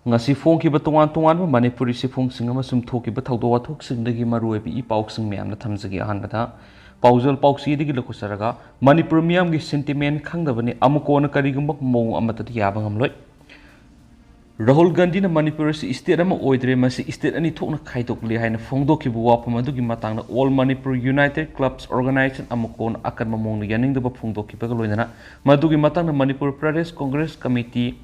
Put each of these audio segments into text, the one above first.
ngasi phongkiba tongan Manipuri sifungsing amasum thokiba thawdo wathoksingdagi maruibi ipausing miyamna thamjagi ahanbada paujal pausidigi lokusaraga Manipur miyamgi sentiment khangdabani amukona karigumba mong amatati yaba ngamloi Rahul Gandhi na Manipur si state ama oidre masi state ani thokna khaidokli haina phongdokibu wapam adugi matangna All Manipur United Clubs Organization amukon akan mamong yaningdaba phongdokiba loinana madugi matangna Manipur Pradesh Congress Committee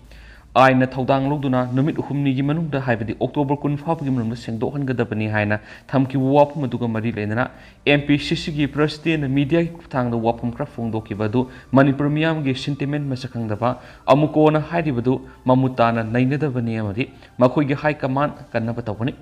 aina thaudang logduna numit humnigi manungda haibadi October 15 gi manungda sengdokhangadabani haina thamki wapam aduga mari leinana MPCC gi president media gi thangda wapam kra phongdokibadu Manipur miyam gi sentiment masakangdaba amukona hairibadu mamutana nainadabani amadi makhoi gi high command kannaba tawani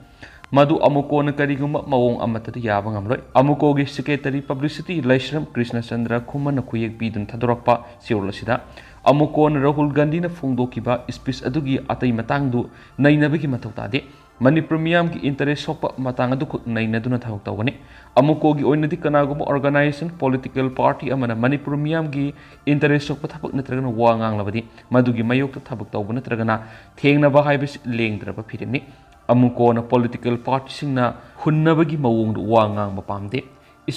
madu amukona kariguma mawong amatati yaba ngamloi amuko gi secretary publicity Laishram Krishna Chandra khumana khuyek bidun thadorakpa siurlasida amukon Rahul Gandhi na phongdokiba speech adugi atai matangdu nainabagi mathautade Manipur miyam ki interest sokpa matang adu nainaduna thawak tawani amuko gi oinadi kanaguma organization political party amana Manipur miyam gi interest sokpa thapak natragana wangang labadi madugi mayok thabak tawbuna natragana thengna ba haibis lengdraba phirimni amuko na political party singna hunnabagi mawong wangang mapamde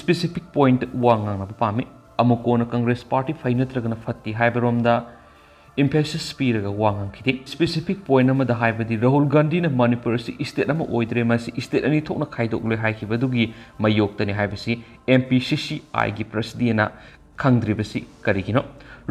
specific point wangang na pami amukona Congress Party fainatragana fatti haibaromda emphasis piraga wangang khiti specific point amada haibadi Rahul Gandhi na Manipur si state ama oidre masi state ani thokna khaidokle haikibadugi mayoktani haibasi MPCC gi president na khangdribasi karigino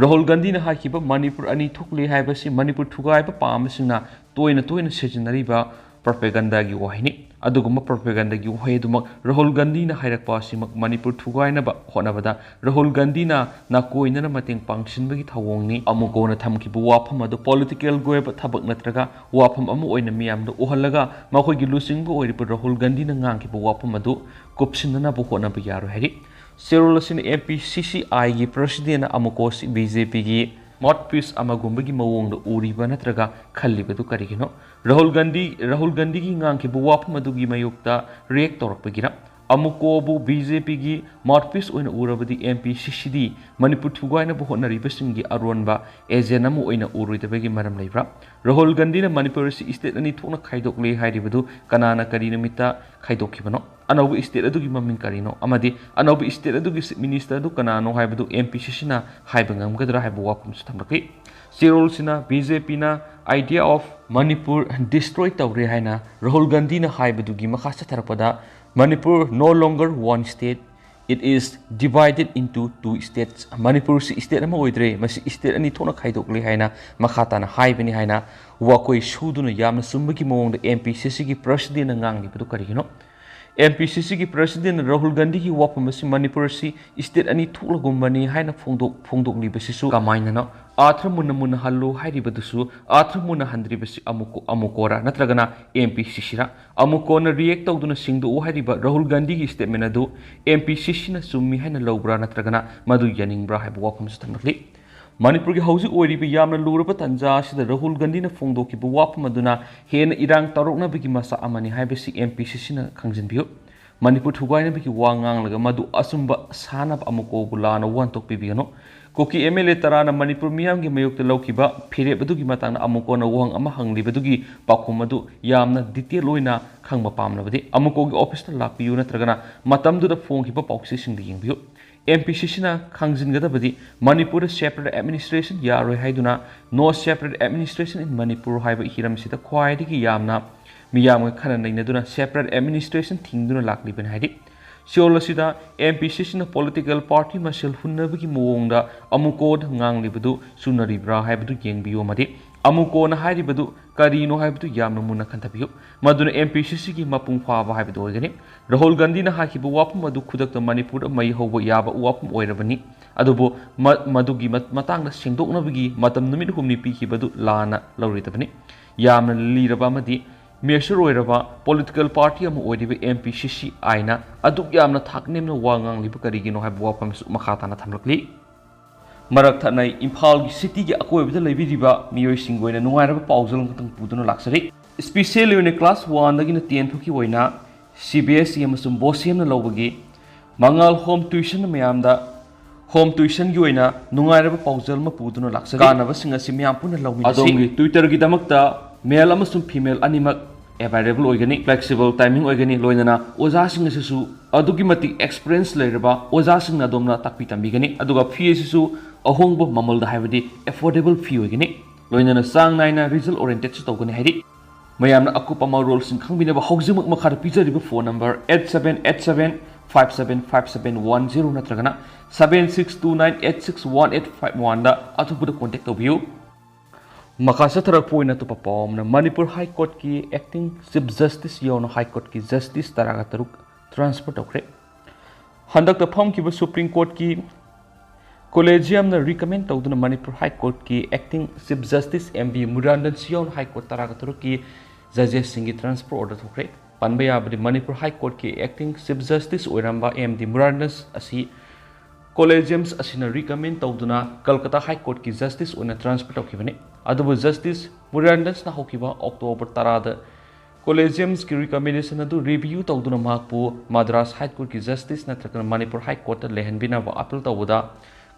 Rahul Gandhi na haikiba Manipur ani thokle haibasi Manipur thugaiba pamasina toina sejinariba propaganda gi wahini aduguma propaganda gi wahiduma Rahul Gandhi na hairakpa simak Manipur thugaina ba honabada Rahul Gandhi na koina na mating pangshin bagi thawongni amukona thamkibu wafam adu political goeba thabak natraga wafam amu oina miyamda uhallaga makhoi gi lusingbu oiripa Rahul Gandhi na ngangkibu wafam adu kupsinna bu honaba yaro hari serolasin MPCC gi president amukosi BJP gi mouthpiece amagumbagi mawongda uriba natraga khallibadu karigino Rahul Gandhi gi ngangkibu wafam adugi mayokta react torakpagira amukobu BJP gi mouthpiece oina urabadi MPCC di Manipur thugaina bu honaribasingi aronba ejenamu oina uruidabagi maram leibra Rahul Gandhi na Manipur si state ani thokna khaidokle hairibadu kanana kari namita khaidokibano anobu state adugi maming karino amadi anobu state adugi minister adu kanano haibadu MPCC na haibangam gadra haibu wapum suthamlaki Sirol sina BJP na idea of Manipur destroy tawre haina Rahul Gandhi na haibadugi makhasa tharpada Manipur no longer one state it is divided into two states Manipur si state ama oidre masi state ani thona khaidokle haina makhata na haibani haina wakoi suduna yamna sumbagi mawongda MPCC gi president ngang ni padu karigino MPCC ki president Rahul Gandhi ki wapamasi Manipur si state ani thulagumbani haina phongdok libasisu kamaina na atra munna hallu hairibadusu atra munna handribasi amukora natragana MPCC ra amukona react tawduna singdu hairiba Rahul Gandhi ki statement adu MPCC na summi haina lobra natragana madu yaningbra haibu wapamasi tamli Manipur ki hausi oiriba yamna Lourakpa tanja sida Rahul Gandhi na phongdokibu wapam aduna hena irang tarokna bigi masa amani haibasi MPCC na khangjinbiu Manipur thugaina bigi wangang laga madu asumba sanab amuko bulana wantok pibigano koki MLA tarana Manipur miyam gi mayokta laukiba phire badugi matangna amuko na wang ama hangli badugi pakhum adu yamna detail loina khangba pamnabadi amuko gi office ta lakpiu natragana matamdu da phongkiba pauksi singdi yingbiu MPCC na khangjingadabadi Manipur separate administration yaroi haiduna no separate administration in Manipur haiba hiram sida khwaidigi yamna miyam khana nainaduna separate administration thingduna lakliben haidi Siolosida MPCC na political party masel hunnabagi mawongda amukod nganglibadu sunaribra haibadu yengbiyo madi amukona hairibadu karino haibadu yamna munna khantabiyo maduna MPCC gi mapung phaba haibadu ogani Rahul Gandhi na hakibu wapam madu khudakta Manipur mai hoba yaba wapam oirabani adubo madugi matangna sengdoknabagi matam numit humni pikibadu lana lawritabani yamna liraba madi Measure oiraba political party ama oiriba MPCC aina aduk yamna thaknemna wangang liba karigino haibu wapam makhata na thamlakli marak thanai Imphal gi city gi akoibda leibiriba miyoi singgoina nungairaba paujal ngtang puduna laksari special unit class 1 dagina 10 thuki oina CBSE amasum BOSM na lobagi mangal home tuition mayamda home tuition gi oina nungairaba paujal ma puduna laksari kanaba singa simyam puna lawmi adongi Twitter gi damakta male अमसुम female अनिमक available oigani flexible timing oigani loinana oja sing asisu adugi mati experience leiraba oja sing na domna takpi tambigani aduga fee asisu ahongbo mamal da haibadi affordable fee oigani loinana sang naina result oriented su tawgani haidi mayamna akupa ma role sing khangbinaba haujimak makhar pijariba phone number 8787575710 natragana 7629861851 da atubuda contact tobiu Makasa tarak po na to papom na Manipur High Court ki acting Chief Justice yon High Court ki Justice taraga taruk transfer tokre. Handak ta phom ki ba Supreme Court ki Collegium na recommend tawdu na Manipur High Court ki acting Chief Justice MB Murandan yon High Court taraga taruk ki judges singi transfer order tokre. Panbaya ba Manipur High Court ki acting Chief Justice oiramba MD Murandan asi Collegiums asina recommend tawduna Kolkata High Court ki Justice ona transfer tokibane. Adubu Justice Murandans na hokiba October tarada Collegiums ki recommendation adu review tawduna mahakpu Madras High Court ki Justice natraka Manipur High Court lehenbina wa appeal tawuda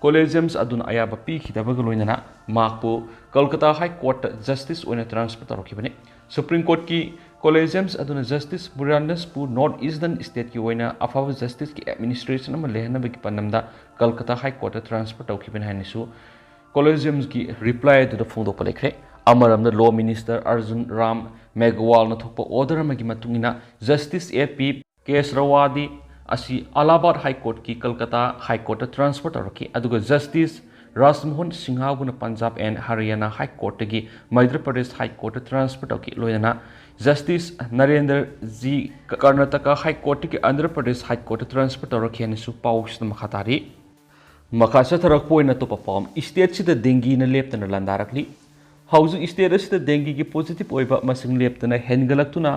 Collegiums aduna ayaba pi khitabaga loinana mahakpu Kolkata High Court Justice ona transfer tarokibane Supreme Court ki Collegiums aduna Justice Murandans pu North Eastern State ki oina afava Justice ki administration ama lehna bagi panamda Kolkata High Court transfer tawkibane hanisu Collegiums ki reply to the phone to lekre amaram the law minister Arjun Ram Megwal na thokpa order amagi matungina Justice AP Kes Rawadi asi Allahabad High Court ki Kolkata High Court transfer taroki aduga Justice Rasmohan Singha guna Punjab and Haryana High Court gi Madhya Pradesh High Court transfer taroki loyana Justice Narendra G Karnataka High Court ki Andhra Pradesh High Court transfer taroki anisu paus na makhatari Makasa tarak po na to perform state sida dengue na leptana landarakli hauju state sida dengue ki positive oiba masing leptana hengalak tuna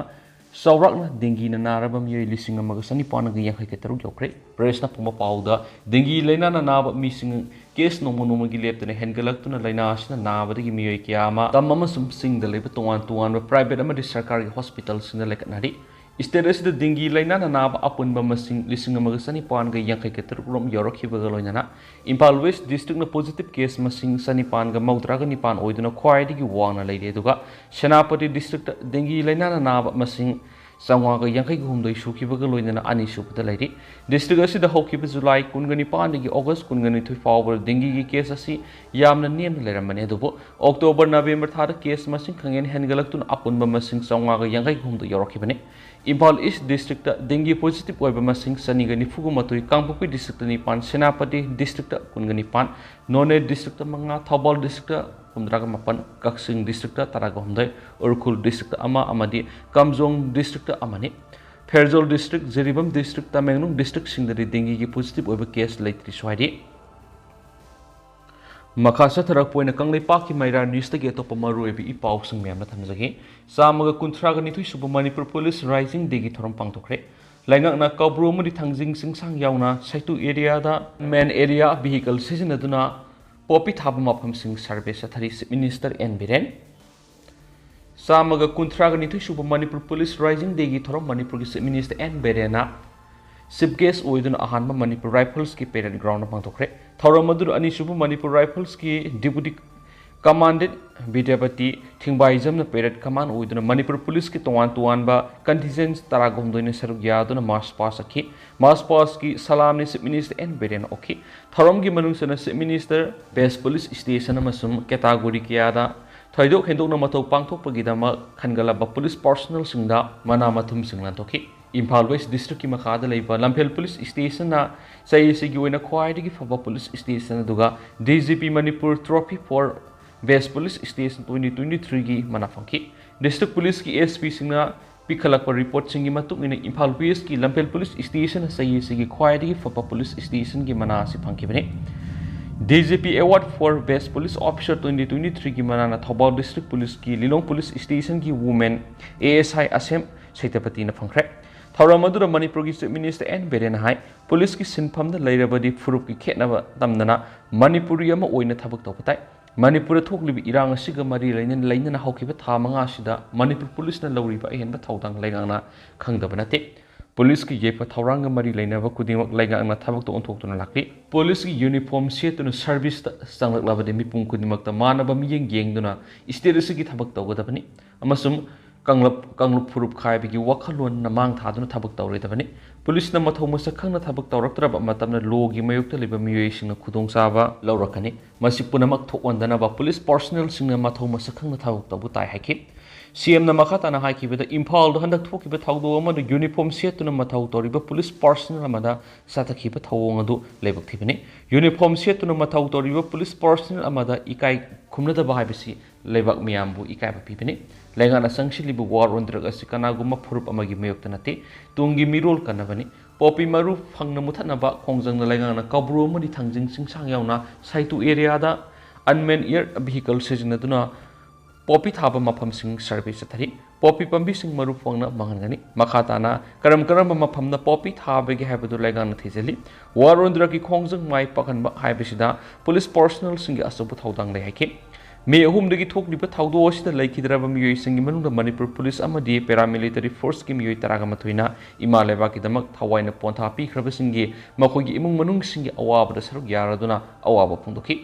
saurak na dengue na naraba miyoy lising amaga sani panaga yankai ka taruk yokre press na puma pauda dengue laina na naba mising case no mono gi leptana hengalak tuna laina asna naba gi miyoy kiyama tamama sum sing da leba tuan private ama sarkari hospital sinda leknari State the dengue laina na naba apun ba masing lising amaga sani pan ga yang kai keter rom yorok hi baga loina na Impal West district na positive case masing sani pan ga maudra ga ni pan oiduna khwai digi wang na leide duga Senapati district dengue laina na naba masing sangwa ga yang kai gum doi shu ki baga loina na ani shu pata leide district asi da hoki ba July kun ga ni pan digi August kun ga ni thui forward dengue gi case asi yamna nem leram mane dubo October November thar case masing khangen hengalak tun apun ba masing sangwa ga yang kai gum do yorok hi bane Impal East District dengue positive oiba masing sanigani fugu matui Kangpokpi District ni pan Senapati District kungani pan None District manga Thabal District kumdraga mapan Kaksing District taraga humdai Urkhul District ama amadi Kamjong District amani Pherzol District Ziribam District Tamengnung District singdari dengue ki positive oiba case laitri swadi Makasa tarak po na kanglay paki mayra news ta geto pamaru ebi ipaw sang miyam na thamjagi sa mga kuntraga nito subo Manipur Police Rising Day gi thoram pangtokre laingak na kabro mo di thangjing singsang yaw na saitu area da main area vehicle sisinaduna popi thaba mapam sing service athari Minister N Biren sa mga kuntraga nito subo Manipur Police Rising Day gi thoram Manipur gi Minister N Biren na Chief guest oidun ahanba Manipur Rifles ki parade ground na pangtokre Thauramadu ani subu Manipur Rifles ki deputy commandant Vidyapati Thingbaijam na parade command oidun Manipur Police ki tuan ba contingent taragom doine saruk yaduna march pass ki salam ni Chief Minister N Beren okhi Thauram gi manung sana Chief Minister Base Police Station amasum category kiyada Thaidok hendok na matau pangthok pagidama khangala ba police personnel singda mana mathum singlan tokhi Impal West District ki makada leiba Lamphel Police Station na sa isigi oina khwaidagi faba police station aduga DGP Manipur Trophy for West Police Station 2023 gi manafangki District Police ki SP singna pikhalakpa report singi matuk ina Impal West ki Lamphel Police Station sa isigi khwaidagi faba police station gi mana si phangki bane DGP Award for Best Police Officer 2023 ki manana Thabal District Police ki Lilong Police Station ki women ASI Asem Saitapati na phangkre Thauramadu Manipur ki Chief Minister N Biren hai police ki sinpham da leirabadi furup ki khetnaba tamdana Manipuri ama oina thabak tawpatai Manipur thoklibi irang asiga mari lainana haukiba tha manga sida Manipur police na lawriba ahenba thaudang laingana khangdaba nate police की Yelp थौरांग मरी लेनब खुदिमक लेगांगना थबक ओंथोक्तुना लाक्ली police की uniform सेतुना service संगलक्लाबदे मिपुं खुदिमक मानब मियेंग येंगदुना state असगी थबक तौगदबनी अमसुम कंगलुप फुरुप खायबगी वखलोन नमांग थादुना थबक तौरेदबनी police न मथौ मसक खंगना थबक तौरक्तरब मतमना लोगी मयुक्त लिबा मियोयसिंगना खुदोंसाबा लौरकनी मसि पुनमक थोकवंदनबा police personal सिंगना मथौ मसक खंगना थबक तौबु ताय हाइकि सीएम मखाताना हाइकिबदा इम्फाल हंदक थोकिबा थौदो अमद यूनिफॉर्म सेतुना मथौ तौरिबा पुलिस पर्सनल अमदा साथखिबा थौओंग अदु लेबक्थिबनी यूनिफॉर्म सेतुना मथौ तौरिबा पुलिस पर्सनल अमदा इकाई खुमनदबा हाइबसी लेबक मियामबु इकाइबा पिबनी लेगाना संगसिलिबु वार ओंद्रग असि कनागुमा फुरुप अमगी मयोक्ता नते तुंगी मिरोल कनबनी पोपी मरु फंगना मुथनबा खोंजंगना लेगाना कब्रो अमदि थंजिंग सिंगसांग यावना साइतु एरियादा अनमेन एयर व्हीकल सिजनदुना पोपी थाबा मफम सिंग सर्विस चथरी पोपी पंबी सिंग मरु फोंगना मंगनगनी मखाताना करम मफमना पोपी थाबगे हाइबदु लेगाना थिजली वारोंद्र की खोंजंग माइ पखनबा हाइबसिदा पुलिस पर्सनल सिंग असबु थौदांग ले हाइके मे अहुमदगी थोकलिबा थौदो असिदा लैखिद्रबा मियोय सिंग मनुंग मणिपुर पुलिस अमदी पैरामिलिटरी फोर्स की मियोय तरागा मथुइना इमा लेबाकी दमक थवाइना पोंथा पिख्रबसिंगी मखोगी इमुंग मनुंग सिंगी अवाबदा सरुक यारदुना अवाबा फोंदोखि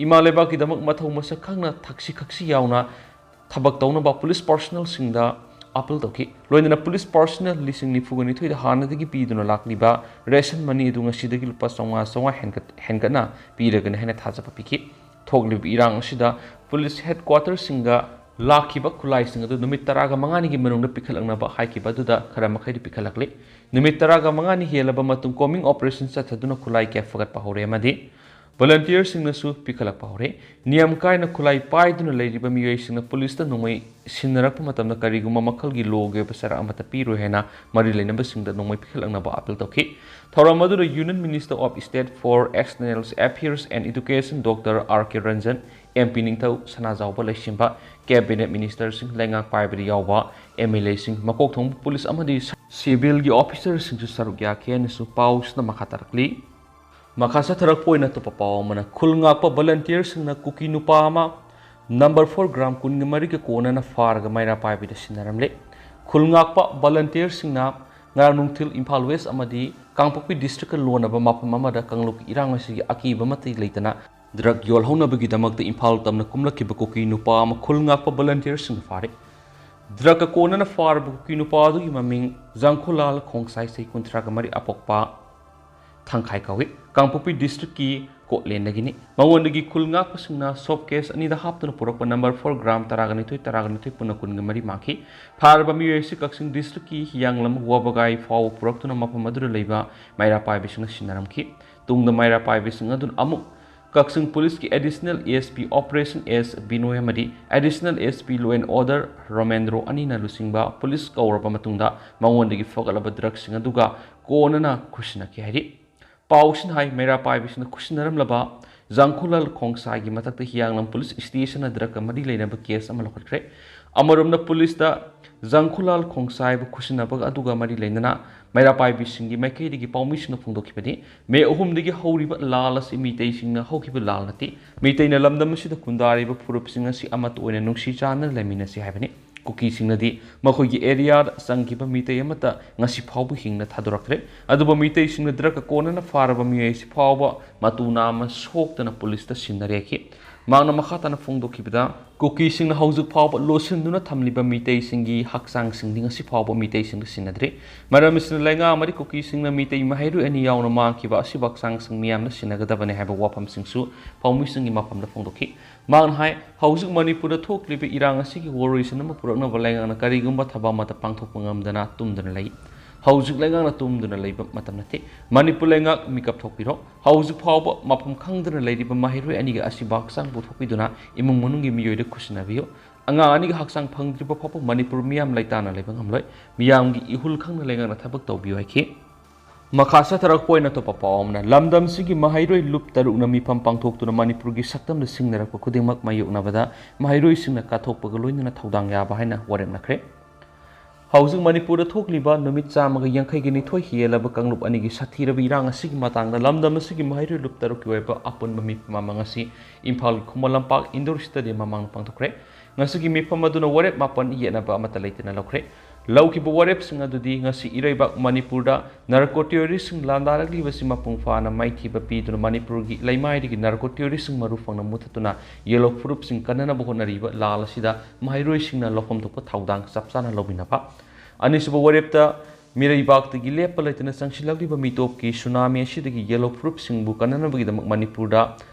इमा लेबाकी दमक मथौ मसक खंगना थक्सी खक्सी यावना थबक तौनबा पुलिस पर्सनल सिंगदा अपील तौखि लोइना पुलिस पर्सनल लिसिंग निफुगनि थुइदा हानदगी पीदुना लाक्लिबा रेशन मनी दुंगा सिदगी लुपा चौवा हेनगना पीरगने हेना थाजबा पिखि थोगलिब इरांग सिदा पुलिस हेडक्वार्टर सिंगा लाखिबा खुलाई सिंग अदु नुमित तरागा मंगानी की मनुंग पिखलंगनाबा हाइकिबा दुदा खरा मखैदि पिखलकले नुमित तरागा मंगानी हेलबा मतुं कॉमिंग ऑपरेशन चथदुना खुलाई के फगत पहौरे मदि volunteer सिंगनसु पिखलक पहौरे नियम कायना खुलाई पाइदुना लेरिबा मियोय सिंगना पुलिस ता नोंमै सिनरक मतमना करिगुमा मखलगी लोगे बसरा अमता पिरो हेना मरि लेनबा सिंगदा नोंमै पिखलंगनाबा अपील तौखि थौरम अदुदा union minister of state for external affairs and education doctor R K. Ranjan MP निंगथौ सनाजावबा लैसिंबा कैबिनेट मिनिस्टर सिंग लेंगा पाइबरी यावबा एमएलए सिंग मकोकथों पुलिस अमदी सिविल की ऑफिसर सिंग सरुक याखेनसु पाउसना मखातरकली मखासा थरक पोइना तो पाव मना खुलंगाप वॉलंटियर सिंगना कुकी नुपामा नंबर 4 ग्राम कुनगमरी के कोना फारग माइरा पाइबिद सिनरमले खुलंगाप वॉलंटियर सिंगना ngar nungthil Imphal West amadi Kangpokpi district lonaba mapam amada kangluk irang asigi akiba mati leitana drug yol haunabagi damakta Imphal tamna kumlakiba koki nupa ama khulngakpa volunteers sing fare drug kona na far koki nupa du imaming Zangkhulal khongsai sei kuntraga mari apokpa thangkhai kawi Kangpokpi district ki Kotlen nagini mawondagi khulngakpa singna soft case ani da haptuna purakpa number 4 gram taraganitoi puna kungamari maki farba miyoisi kaksing district ki hiyanglam wabagai faw puraktuna mapamadura leiba maira paibising sinaramki tungda maira paibising adun amu kaksing police ki additional ASP operation S Binoy amadi additional ASP law and order Romendro anina lusingba police kauraba matungda mawondagi fogalaba drug singa duga konana khushna ki hari पाउसिन हाई मेरा पाइबिसना खुशनरम लबा जांखुलल खोंगसागी मथक्ता हियांगलम police station अद्रक मदी लेनब case अमा लखट्रे अमरमना police दा जांखुलल खोंगसाइब खुशनबग अदुगा मदी लेनना मेरा पाइबिसिंगी मैकेदिगी पाउमिसना फुंदोखिबदि मे अहुमदिगी हौरिबा लालस इमितेसिंगना हौखिब लाल नति मितेना लमदम सिदा कुंदारिबा फुरुपसिंगा सि अमत ओइना नुंसी चाना लेमिनसि हाइबनि कुकी सिंगनदी मखोगी एरिया संगिबा मिते यमता ngasi phawbu hingna thadorakre aduba mitei singna draka konana faraba miyei si phawba matuna ma soktana police ta sinareki mangna makhatana phongdokibida kuki singna haujuk phawba losinduna thamliba mitei singi haksang singdi ngasi phawba mitei singna sinadre maram singna lenga amari kuki singna mitei mahairu ani yauna mangkiba si baksang sing miyamna sinagadabane haba wapam singsu phawmi singi mapamda phongdoki mang hai haujuk manipur da thoklibe irang asigi worries na purakna balenga na karigumba thaba mata pangthokpangamdana tumdana lei haujuk lenga na tumdana leiba matam nate manipur lenga mikap thokpiro haujuk phawba mapam khangdana leidiba mahiru aniga asibak sang buthokpiduna imung munungi miyoida khusnabiyo anga aniga haksang phangdriba phawba manipur miyam laitana leiba ngamloi miyamgi ihul khangna lenga na thabak tawbiyo haiki Makasa tarak poina to papaomna lamdam sigi mahairoi lup tarukna mifam pangthoktuna manipur gi saktam de singnarakpa khudingmak mayukna bada mahairoi singna kathokpa loinana thodang ya bahaina warem nakre hausing manipur da thokliba numit chamaga yangkhai gi nithoi hielaba kangluk ani gi sathirabi irang asigi matangda lamdam sigi mahairoi lup taruk ki weba apunba mifam mangasi Imphal Khumalampak Indoor Stadium mamang pangthokre ngasigi mifam aduna warep mapan yena ba amata leitena lokre ꯂꯧꯈꯤꯕ ꯋꯥꯔꯦꯞꯁꯤꯡ ꯑꯗꯨꯗꯤ ꯉꯁꯤ ꯏꯔꯩꯕꯥꯛ ꯃꯅꯤꯄꯨꯔꯗ narco ꯇꯦꯔꯣꯔꯤꯁꯁꯤꯡ ꯂꯥꯟꯗꯥꯔꯛꯂꯤꯕꯁꯤ ꯃꯄꯨꯡ ꯐꯥꯅ ꯃꯥꯏꯊꯤꯕ ꯄꯤꯗꯨꯅ ꯃꯅꯤꯄꯨꯔꯒꯤ ꯂꯩꯃꯥꯏꯗꯒꯤ narco ꯇꯦꯔꯣꯔꯤꯁꯁꯤꯡ ꯃꯔꯨ ꯐꯪꯅ ꯃꯨꯊꯠꯇꯨꯅ ꯌꯦꯜꯂꯣ ꯐꯨꯔꯨꯞꯁꯤꯡ ꯀꯟꯅꯅꯕ ꯍꯣꯠꯅꯔꯤꯕ ꯂꯥꯜ ꯑꯁꯤꯗ ꯃꯍꯩꯔꯣꯏꯁꯤꯡꯅ ꯂꯧꯐꯝ ꯊꯣꯛꯄ ꯊꯧꯗꯥꯡ ꯆꯞ ꯆꯥꯅ ꯂꯧꯃꯤꯟꯅꯕ ꯑꯅꯤꯁꯨꯕ ꯋꯥꯔꯦꯞꯇ ꯃꯤꯔꯩꯕꯥꯛꯇꯒꯤ ꯂꯦꯞꯄ ꯂꯩꯇꯅ ꯆꯪꯁꯤꯜꯂꯛꯂꯤꯕ ꯃꯤꯇꯣꯞꯀꯤ ꯁꯨꯅꯥꯃꯤ ꯑꯁꯤꯗꯒꯤ ꯌꯦꯜꯂꯣ ꯐꯨꯔꯨꯞꯁꯤꯡꯕꯨ ꯀꯟꯅꯅꯕꯒꯤꯗꯃꯛ ꯃꯅꯤꯄꯨꯔꯗ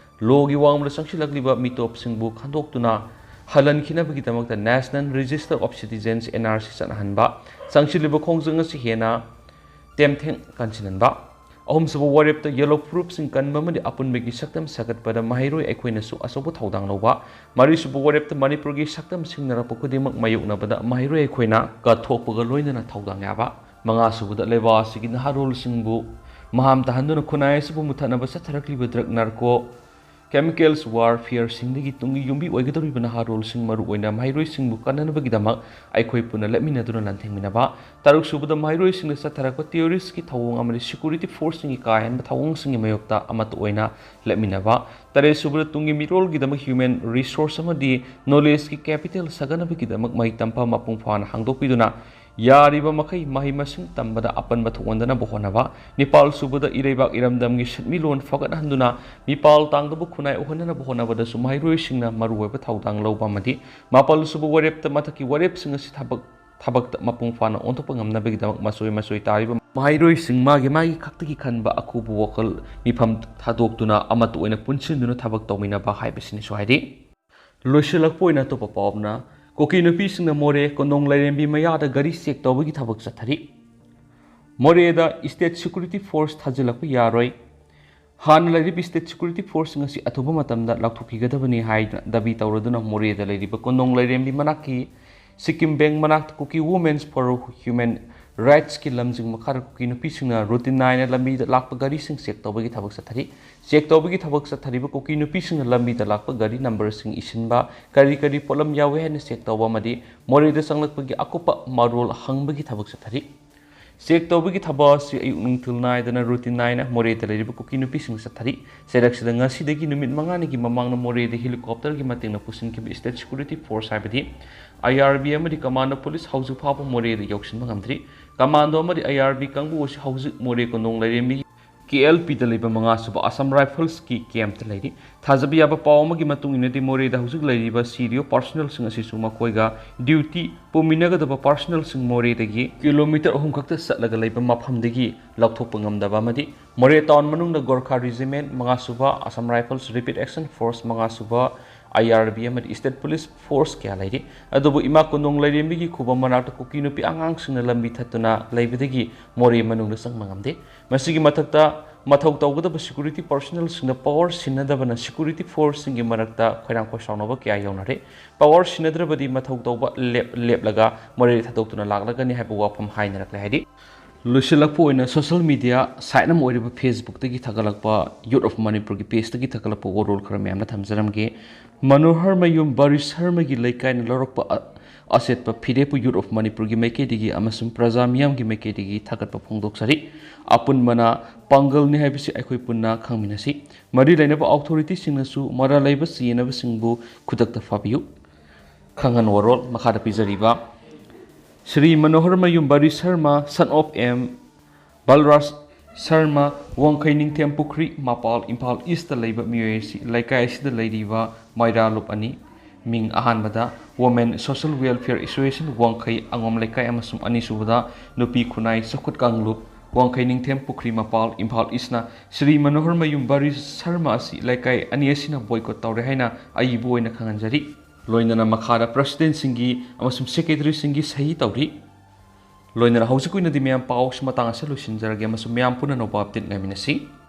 ꯂꯣꯒꯤ ꯋꯥꯡꯃꯗ ꯆꯪꯁꯤꯜꯂꯛꯂꯤꯕ ꯃꯤꯇꯣꯞꯁꯤꯡꯕꯨ ꯈꯟꯗꯣꯛꯇꯨꯅ ꯍꯜꯍꯟꯈꯤꯅꯕꯒꯤꯗꯃꯛꯇ national register of citizens NRC ꯆꯠꯅꯍꯟꯕ ꯆꯪꯁꯤꯜꯂꯤꯕ ꯈꯣꯡꯖꯪ ꯑꯁꯤ ꯍꯦꯟꯅ ꯇꯦꯝꯊꯦꯡ ꯀꯟꯁꯤꯟꯍꯟꯕ ꯑꯍꯨꯝꯁꯨꯕ ꯋꯥꯔꯦꯞꯇ ꯌꯦꯜꯂꯣ ꯐꯨꯔꯨꯞꯁꯤꯡ ꯀꯟꯕ ꯑꯃꯗꯤ ꯑꯄꯨꯟꯕꯒꯤ ꯁꯛꯇꯝ ꯁꯥꯒꯠꯄꯗ ꯃꯍꯩꯔꯣꯏ ꯑꯩꯈꯣꯏꯅꯁꯨ ꯑꯆꯧꯕ ꯊꯧꯗꯥꯡ ꯂꯧꯕ ꯃꯔꯤꯁꯨꯕ ꯋꯥꯔꯦꯞꯇ ꯃꯅꯤꯄꯨꯔꯒꯤ ꯁꯛꯇꯝ ꯁꯤꯡꯅꯔꯛꯄ ꯈꯨꯗꯤꯡꯃꯛ ꯃꯥꯌꯣꯛꯅꯕꯗ ꯃꯍꯩꯔꯣꯏ ꯑꯩꯈꯣꯏꯅ ꯀꯠꯊꯣꯛꯄꯒ ꯂꯣꯏꯅꯅ ꯊꯧꯗꯥꯡ ꯌꯥꯕ ꯃꯉꯥꯁꯨꯕꯗ ꯂꯩꯕꯥꯛ ꯑꯁꯤꯒꯤ ꯅꯍꯥꯔꯣꯜꯁꯤꯡꯕꯨ ꯃꯍꯥꯝ ꯇꯥꯍꯟꯗꯨꯅ ꯈꯨꯟꯅꯥꯏ ꯑꯁꯤꯕꯨ ꯃꯨꯠꯊꯠꯅꯕ ꯆꯠꯊꯔꯛꯂꯤꯕ ꯗ꯭ꯔꯒ ꯅꯥꯔꯀꯣ ꯀꯦꯃꯤꯀꯦꯜꯁ ꯋꯥꯔꯐꯤꯌꯔꯁꯤꯡꯗꯒꯤ ꯇꯨꯡꯒꯤ ꯌꯨꯝꯕꯤ ꯑꯣꯏꯒꯗꯧꯔꯤꯕ ꯅꯍꯥꯔꯣꯜꯁꯤꯡ ꯃꯔꯨꯑꯣꯏꯅ ꯃꯍꯩꯔꯣꯏꯁꯤꯡꯕꯨ ꯀꯟꯅꯅꯕꯒꯤꯗꯃꯛ ꯑꯩꯈꯣꯏ ꯄꯨꯟꯅ ꯂꯦꯞꯃꯤꯟꯅꯗꯨꯅ ꯂꯥꯟꯊꯦꯡꯃꯤꯟꯅꯕ ꯇꯔꯨꯛꯁꯨꯕꯗ ꯃꯍꯩꯔꯣꯏꯁꯤꯡꯅ ꯆꯠꯊꯔꯛꯄ ꯇꯦꯔꯣꯔꯤꯁꯀꯤ ꯊꯧꯑꯣꯡ ꯑꯃꯗꯤ ꯁꯦꯀꯨꯔꯤꯇꯤ ꯐꯣꯔꯁꯁꯤꯡꯒꯤ ꯀꯥ ꯍꯦꯟꯕ ꯊꯧꯑꯣꯡꯁꯤꯡꯒꯤ ꯃꯥꯌꯣꯛꯇ ꯑꯃꯠꯇ ꯑꯣꯏꯅ ꯂꯦꯞꯃꯤꯟꯅꯕ ꯇꯔꯦꯠꯁꯨꯕꯗ ꯇꯨꯡꯒꯤ ꯃꯤꯔꯣꯜꯒꯤꯗꯃꯛ ꯍ꯭ꯌꯨꯃꯦꯟ ꯔꯤꯁꯣꯔꯁ ꯑꯃꯗꯤ ꯅꯣꯂꯦꯖꯀꯤ ꯀꯦꯄꯤꯇꯦꯜ ꯁꯥꯒꯠꯅꯕꯒꯤꯗꯃꯛ ꯃꯍꯩ ꯇꯝꯐꯝ ꯃꯄꯨꯡ ꯐꯥꯅ ꯍꯥꯡꯗꯣꯛꯄꯤꯗꯨꯅ ꯌꯥꯔꯤꯕ ꯃꯈꯩ ꯃꯍꯩ ꯃꯁꯤꯡ ꯇꯝꯕꯗ ꯑꯄꯟꯕ ꯊꯣꯛꯍꯟꯗꯅꯕ ꯍꯣꯠꯅꯕ ꯅꯤꯄꯥꯜ ꯁꯨꯕꯗ ꯏꯔꯩꯕꯥꯛ ꯏꯔꯝꯗꯝꯒꯤ ꯁꯦꯟꯃꯤꯠꯂꯣꯟ ꯐꯒꯠꯍꯟꯗꯨꯅ ꯃꯤꯄꯥꯜ ꯇꯥꯡꯗꯕ ꯈꯨꯟꯅꯥꯏ ꯑꯣꯏꯍꯟꯅꯕ ꯍꯣꯠꯅꯕꯗꯁꯨ ꯃꯍꯩꯔꯣꯏꯁꯤꯡꯅ ꯃꯔꯨꯑꯣꯏꯕ ꯊꯧꯗꯥꯡ ꯂꯧꯕ ꯑꯃꯗꯤ ꯃꯥꯄꯜ ꯁꯨꯕ ꯋꯥꯔꯦꯞꯇ ꯃꯊꯛꯀꯤ ꯋꯥꯔꯦꯞꯁꯤꯡ ꯑꯁꯤ ꯊꯕꯛꯇ ꯃꯄꯨꯡ ꯐꯥꯅ ꯑꯣꯟꯊꯣꯛꯄ ꯉꯝꯅꯕꯒꯤꯗꯃꯛ ꯃꯁꯣꯏ ꯇꯥꯔꯤꯕ ꯃꯍꯩꯔꯣꯏꯁꯤꯡ ꯃꯥꯒꯤ ꯈꯛꯇꯒꯤ ꯈꯟꯕ ꯑꯈꯨꯕ ꯋꯥꯈꯜ ꯃꯤꯐꯝ ꯊꯥꯗꯣꯛꯇꯨꯅ ꯑꯃꯠꯇ ꯑꯣꯏꯅ ꯄꯨꯟꯁꯤꯟꯗꯨꯅ ꯊꯕꯛ ꯇꯧꯃꯤꯟꯅꯕ ꯍꯥꯏꯕꯁꯤꯅꯁꯨ ꯍꯥꯏꯔꯤ ꯂꯣꯏꯁꯤꯜꯂꯛꯄ ꯑꯣꯏꯅ ꯑꯇꯣꯞꯄ ꯄꯥꯎ ꯑꯃꯅ ꯀꯨꯀꯤ ꯅꯨꯄꯤꯁꯤꯡꯅ ꯃꯣꯔꯦ ꯀꯣꯟꯗꯣꯡ ꯂꯩꯔꯦꯝꯕꯤ ꯃꯌꯥꯗ ꯒꯥꯔꯤ ꯆꯦꯛ ꯇꯧꯕꯒꯤ ꯊꯕꯛ ꯆꯠꯊꯔꯤ ꯃꯣꯔꯦꯗ ꯁ꯭ꯇꯦꯠ ꯁꯦꯀꯨꯔꯤꯇꯤ ꯐꯣꯔꯁ ꯊꯥꯖꯤꯜꯂꯛꯄ ꯌꯥꯔꯣꯏ ꯍꯥꯟꯅ ꯂꯩꯔꯤꯕ ꯁ꯭ꯇꯦꯠ ꯁꯦꯀꯨꯔꯤꯇꯤ ꯐꯣꯔꯁꯁꯤꯡ ꯑꯁꯤ ꯑꯊꯨꯕ ꯃꯇꯝꯗ ꯂꯥꯎꯊꯣꯛꯈꯤꯒꯗꯕꯅꯤ ꯍꯥꯏꯅ ꯗꯥꯕꯤ ꯇꯧꯔꯗꯨꯅ ꯃꯣꯔꯦꯗ ꯂꯩꯔꯤꯕ ꯀꯣꯟꯗꯣꯡ ꯂꯩꯔꯦꯝꯕꯤ ꯃꯅꯥꯛꯀꯤ ꯁꯤꯛꯀꯤꯝ ꯕꯦꯡ ꯃꯅꯥꯛꯇ ꯀꯨꯀꯤ ꯋꯨꯃꯦꯟꯁ ꯐꯣꯔ ꯍ꯭ꯌꯨꯃꯦꯟ ꯔꯥꯏꯠꯁꯀꯤ ꯂꯝꯖꯤꯡ ꯃꯈꯥꯗ ꯀꯨꯀꯤ ꯅꯨꯄꯤꯁꯤꯡꯅ ꯔꯨꯇꯤꯟ ꯅꯥꯏꯅ ꯂꯝꯕꯤꯗ ꯂꯥꯛꯄ ꯒꯥꯔꯤꯁꯤꯡ ꯆꯦꯛ ꯇꯧꯕꯒꯤ ꯊꯕꯛ ꯆꯠꯊꯔꯤ ꯆꯦꯛ ꯇꯧꯕꯒꯤ ꯊꯕꯛ ꯆꯠꯊꯔꯤꯕ ꯀꯨꯀꯤ ꯅꯨꯄꯤꯁꯤꯡꯅ ꯂꯝꯕꯤꯗ ꯂꯥꯛꯄ ꯒꯥꯔꯤ ꯅꯝꯕꯔꯁꯤꯡ ꯏꯁꯤꯟꯕ ꯀꯔꯤ ꯄꯣꯠꯂꯝ ꯌꯥꯎꯏ ꯍꯥꯏꯅ ꯆꯦꯛ ꯇꯧꯕ ꯑꯃꯗꯤ ꯃꯣꯔꯦꯗ ꯆꯪꯂꯛꯄꯒꯤ ꯑꯀꯨꯞꯄ ꯃꯔꯣꯜ ꯍꯪꯕꯒꯤ ꯊꯕꯛ ꯆꯠꯊꯔꯤ ꯆꯦꯛ ꯇꯧꯕꯒꯤ ꯊꯕꯛ ꯑꯁꯤ ꯑꯌꯨꯛ ꯅꯨꯡꯊꯤꯜ ꯅꯥꯏꯗꯅ ꯔꯨꯇꯤꯟ ꯅꯥꯏꯅ ꯃꯣꯔꯦꯗ ꯂꯩꯔꯤꯕ ꯀꯨꯀꯤ ꯅꯨꯄꯤꯁꯤꯡ ꯆꯠꯊꯔꯤ ꯆꯩꯔꯛꯁꯤꯗ ꯉꯁꯤꯗꯒꯤ ꯅꯨꯃꯤꯠ 5ꯅꯤꯒꯤ ꯃꯃꯥꯡꯗ ꯃꯣꯔꯦꯗ ꯍꯦꯂꯤꯀꯣꯞꯇꯔꯒꯤ ꯃꯇꯦꯡꯅ ꯄꯨꯁꯤꯟꯈꯤꯕ ꯁ꯭ꯇꯦꯠ ꯁꯦꯀꯨꯔꯤꯇꯤ ꯐꯣꯔꯁ ꯍꯥꯏꯕꯗꯤ IRB ꯑꯃꯗꯤ ꯀꯃꯥꯟꯗꯣ ꯄꯨꯂꯤꯁ ꯍꯧꯖꯤꯛ ꯐꯥꯎꯕ ꯃꯣꯔꯦꯗ ꯌꯧꯁꯤꯟꯕ ꯉꯝꯗ꯭ꯔꯤ ꯀꯃꯥꯟꯗꯣ ꯑꯃꯗꯤ IRB ꯀꯥꯡꯕꯨ ꯑꯁꯤ ꯍꯧꯖꯤꯛ ꯃꯣꯔꯦ ꯀꯣꯟꯗꯣꯡ ꯂꯩꯔꯦꯝꯕꯤ KLPꯗ ꯂꯩꯕ 5ꯁꯨꯕ ꯑꯁꯥꯝ ꯔꯥꯏꯐꯜꯁꯀꯤ ꯀꯦꯝꯞꯇ ꯂꯩꯔꯤ ꯊꯥꯖꯕ ꯌꯥꯕ ꯄꯥꯎ ꯑꯃꯒꯤ ꯃꯇꯨꯡ ꯏꯟꯅꯗꯤ ꯃꯣꯔꯦꯗ ꯍꯧꯖꯤꯛ ꯂꯩꯔꯤꯕ ꯁꯤꯔꯤꯌꯣ ꯄꯥꯔꯁꯣꯅꯦꯜꯁꯤꯡ ꯑꯁꯤꯁꯨ ꯃꯈꯣꯏꯒ ꯗ꯭ꯌꯨꯇꯤ ꯄꯨꯃꯤꯟꯅꯒꯗꯕ ꯄꯥꯔꯁꯣꯅꯦꯜꯁꯤꯡ ꯃꯣꯔꯦꯗꯒꯤ ꯀꯤꯂꯣꯃꯤꯇꯔ 3 ꯈꯛꯇ ꯆꯠꯂꯒ ꯂꯩꯕ ꯃꯐꯝꯗꯒꯤ ꯂꯧꯊꯣꯛꯄ ꯉꯝꯗꯕ ꯑꯃꯗꯤ ꯃꯣꯔꯦ ꯇꯥꯎꯟ ꯃꯅꯨꯡꯗ ꯒꯣꯔꯈꯥ ꯔꯤꯖꯤꯃꯦꯟ 5ꯁꯨꯕ Assam Rifles rapid action force 5ꯁꯨꯕ IRB ꯑꯃꯗꯤ ꯁ꯭ꯇꯦꯠ ꯄꯨꯂꯤꯁ ꯐꯣꯔꯁ ꯀꯌꯥ ꯂꯩꯔꯤ ꯑꯗꯨꯕꯨ ꯏꯃꯥ ꯀꯣꯟꯗꯣꯡ ꯂꯩꯔꯦꯝꯕꯤꯒꯤ ꯈꯨꯕꯝ ꯃꯅꯥꯛꯇ ꯀꯨꯀꯤ ꯅꯨꯄꯤ ꯑꯉꯥꯡꯁꯤꯡꯅ ꯂꯝꯕꯤ ꯊꯠꯇꯨꯅ ꯂꯩꯕꯗꯒꯤ ꯃꯣꯔꯦ ꯃꯅꯨꯡꯗ ꯆꯪꯕ ꯉꯝꯗꯦ ꯃꯁꯤꯒꯤ ꯃꯊꯛꯇ ꯃꯊꯧ ꯇꯧꯒꯗꯕ ꯁꯦꯀꯨꯔꯤꯇꯤ ꯄꯥꯔꯁꯣꯅꯦꯜꯁꯤꯡꯅ ꯄꯥꯋꯔ ꯁꯤꯟꯅꯗꯕꯅ ꯁꯦꯀꯨꯔꯤꯇꯤ ꯐꯣꯔꯁꯁꯤꯡꯒꯤ ꯃꯔꯛꯇ ꯈꯣꯏꯔꯥꯡ ꯈꯣꯏꯁꯥꯎꯅꯕ ꯀꯌꯥ ꯌꯧꯅꯔꯦ ꯄꯥꯋꯔ ꯁꯤꯟꯅꯗ꯭ꯔꯕꯗꯤ ꯃꯊꯧ ꯇꯧꯕ ꯂꯦꯞꯂꯒ ꯃꯣꯔꯦ ꯊꯥꯗꯣꯛꯇꯨꯅ ꯂꯥꯛꯂꯒꯅꯤ ꯍꯥꯏꯕ ꯋꯥꯐꯝ ꯍꯥꯏꯅꯔꯛꯂꯦ ꯍꯥꯏꯗꯤ ꯂꯣꯏꯁꯤꯜꯂꯛꯄ ꯑꯣꯏꯅ ꯁꯣꯁꯤꯌꯦꯜ ꯃꯤꯗꯤꯌꯥ ꯁꯥꯏꯠ ꯑꯃ ꯑꯣꯏꯔꯤꯕ ꯐꯦꯁꯕꯨꯛꯇꯒꯤ ꯊꯥꯒꯠꯂꯛꯄ ꯌꯨꯠ ꯑꯣꯐ ꯃꯅꯤꯄꯨꯔꯒꯤ ꯄꯦꯖꯇꯒꯤ ꯊꯥꯒꯠꯂꯛꯄ ꯋꯥꯔꯣꯜ ꯈꯔ ꯃꯌꯥꯝꯅ ꯊꯝꯖꯔꯝꯒꯦ ꯃꯅꯣꯍꯔꯃꯌꯨꯝ ꯕꯥꯔꯤꯁ ꯁꯔꯃꯒꯤ ꯂꯩꯀꯥꯏꯅ ꯂꯧꯔꯛꯄ ꯑꯆꯦꯠꯄ ꯐꯤꯔꯦꯞꯄꯨ ꯌꯨꯠ ꯑꯣꯐ ꯃꯅꯤꯄꯨꯔꯒꯤ ꯃꯥꯏꯀꯩꯗꯒꯤ ꯑꯃꯁꯨꯡ ꯄ꯭ꯔꯖꯥ ꯃꯤꯌꯥꯝꯒꯤ ꯃꯥꯏꯀꯩꯗꯒꯤ ꯊꯥꯒꯠꯄ ꯐꯣꯡꯗꯣꯛꯆꯔꯤ ꯑꯄꯨꯟꯕꯅ ꯄꯥꯡꯒꯜꯅꯤ ꯍꯥꯏꯕꯁꯤ ꯑꯩꯈꯣꯏ ꯄꯨꯟꯅ ꯈꯪꯃꯤꯟꯅꯁꯤ ꯃꯔꯤ ꯂꯩꯅꯕ ꯑꯣꯊꯣꯔꯤꯇꯤꯁꯤꯡꯅꯁꯨ ꯃꯔꯥꯜ ꯂꯩꯕ ꯆꯤꯌꯦꯅꯕꯁꯤꯡꯕꯨ ꯈꯨꯗꯛꯇ ꯐꯥꯕꯤꯌꯨ ꯈꯪꯍꯟ ꯋꯥꯔꯣꯜ ꯃꯈꯥꯗ ꯄꯤꯖꯔꯤꯕ Shri Manoharmayum Barish Sharma son of M Balraj Sharma ꯋꯥꯡꯈꯩ ꯅꯤꯡꯊꯦꯝ ꯄꯨꯈ꯭ꯔꯤ ꯃꯄꯥꯜ ꯏꯝꯐꯥꯜ ꯏꯁꯇ ꯂꯩꯕ ꯃꯤꯑꯣꯏ ꯑꯁꯤ ꯂꯩꯀꯥꯏ ꯑꯁꯤꯗ ꯂꯩꯔꯤꯕ ꯃꯩꯔꯥꯂꯨꯞ ꯑꯅꯤ ꯃꯤꯡ ꯑꯍꯥꯟꯕꯗ ꯋꯨꯃꯦꯟ ꯁꯣꯁꯤꯌꯦꯜ ꯋꯦꯜꯐꯤꯌꯔ ꯑꯦꯁꯣꯁꯤꯌꯦꯁꯟ ꯋꯥꯡꯈꯩ ꯑꯉꯣꯝ ꯂꯩꯀꯥꯏ ꯑꯃꯁꯨꯡ ꯑꯅꯤꯁꯨꯕꯗ ꯅꯨꯄꯤ ꯈꯨꯟꯅꯥꯏ ꯆꯥꯎꯈꯠ ꯀꯥꯡꯂꯨꯞ ꯋꯥꯡꯈꯩ ꯅꯤꯡꯊꯦꯝ ꯄꯨꯈ꯭ꯔꯤ ꯃꯄꯥꯜ ꯏꯝꯐꯥꯜ ꯏꯁꯅ ಶ್ರೀ ಮನೋಹರಮಯುಂ ಬರೀಶ್ ಶರ್ಮಾ ꯑꯁꯤ ꯂꯩꯀꯥꯏ ꯑꯅꯤ ꯑꯁꯤꯅ ꯕꯣꯏꯀꯣꯠ ꯇꯧꯔꯦ ꯍꯥꯏꯅ ꯑꯏꯕ ꯑꯣꯏꯅ ꯈꯪꯍꯟꯖꯔꯤ ꯂꯣꯏꯅꯅ ꯃꯈꯥꯗ ꯄ꯭ꯔꯁꯤꯗꯦꯟꯁꯤꯡꯒꯤ ꯑꯃꯁꯨꯡ ꯁꯦꯀ꯭ꯔꯦꯇꯔꯤꯁꯤꯡꯒꯤ ꯁꯍꯤ ꯇꯧꯔꯤ ꯂꯣꯏꯅꯅ ꯍꯧꯖꯤꯛ ꯑꯣꯏꯅꯗꯤ ꯃꯌꯥꯝ ꯄꯥꯎ ꯃꯇꯥꯡ ꯑꯁꯤ ꯂꯣꯏꯁꯤꯟꯖꯔꯒꯦ ꯑꯃꯁꯨꯡ ꯃꯌꯥꯝ ꯄꯨꯟꯅ ꯅꯧꯕ ꯑꯞꯗꯦꯠ ꯉꯥꯏꯃꯤꯟꯅꯁꯤ